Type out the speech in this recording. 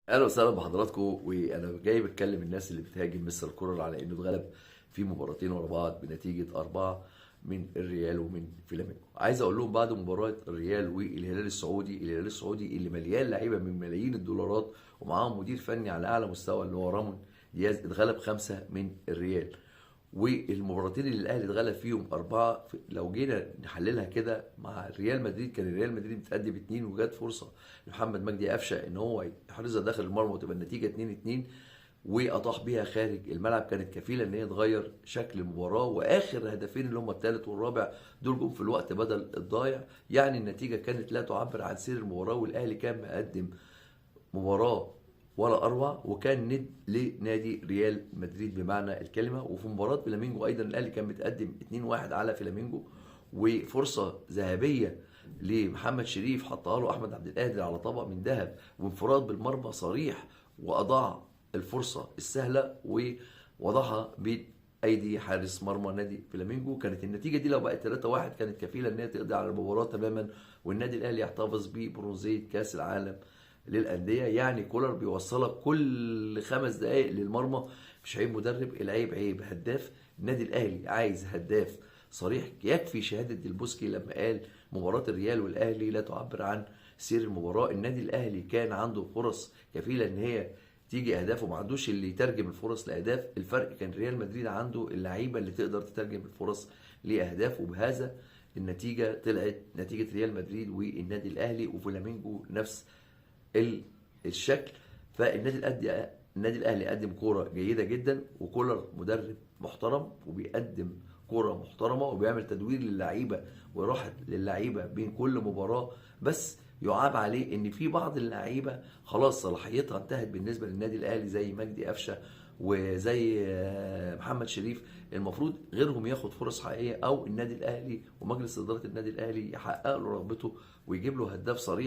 اهلا وسهلا بحضراتكم، وانا جاي بتكلم الناس اللي بتهاجم مستر كولر على انه اتغلب في مباراتين ورا بعض بنتيجه 4 من الريال ومن فلامينجو. عايز اقول لهم بعد مباراه الريال والهلال السعودي، الهلال السعودي اللي مليان لعيبه من ملايين الدولارات ومعاهم مدير فني على اعلى مستوى اللي هو رامون دياز، اتغلب 5 من الريال. والمباراتين اللي الاهلي اتغلب فيهم 4، لو جينا نحللها كده مع ريال مدريد، كان ريال مدريد متقدم 2 وجات فرصه لمحمد مجدي قفشه ان هو يحرزها داخل المرمى وتبقى النتيجه 2-2، واطاح بيها خارج الملعب. كانت كفيله ان هي تغير شكل المباراه، واخر هدفين اللي هم الثالث والرابع دول جم في الوقت بدل الضايع. يعني النتيجه كانت لا تعبر عن سير المباراه، والاهلي كان مقدم مباراة ولا أروع، وكان ند لنادي ريال مدريد بمعنى الكلمة. وفي مباراة فلامينجو أيضا الأهلي كان متقدم 2-1 على فلامينجو، وفرصة ذهبية لمحمد شريف حطها له أحمد عبد القادر على طبق من ذهب، وانفراد بالمرمى صريح، وأضاع الفرصة السهلة ووضعها بين أيدي حارس مرمى نادي فلامينجو. كانت النتيجة دي لو بقت 3-1 كانت كفيلة إن هي تقضي على المباراة تماما، والنادي الأهلي يحتفظ ببرونزية كأس العالم للأندية. يعني كولر بيوصلك كل 5 دقايق للمرمى. مش عيب مدرب، العيب عيب هداف. النادي الأهلي عايز هداف صريح. يكفي شهادة ديلبوسكي لما قال مباراة الريال والأهلي لا تعبر عن سير المباراة. النادي الأهلي كان عنده فرص كفيلة إن هي تيجي أهداف، وما عندوش اللي يترجم الفرص لأهداف. الفرق كان ريال مدريد عنده اللعيبة اللي تقدر تترجم الفرص لأهداف، وبهذا النتيجة طلعت نتيجة ريال مدريد والنادي الأهلي. وفلامينجو نفس الشكل. النادي الاهلي قدم كوره جيده جدا، وكولر مدرب محترم وبيقدم كوره محترمه وبيعمل تدوير للعيبه وراحه للعيبه بين كل مباراه. بس يعاب عليه ان في بعض اللعيبه خلاص صلاحيتها انتهت بالنسبه للنادي الاهلي، زي مجدي قفشه وزي محمد شريف. المفروض غيرهم ياخد فرص حقيقيه، او النادي الاهلي ومجلس اداره النادي الاهلي يحقق له رغبته ويجيب له هداف صريح.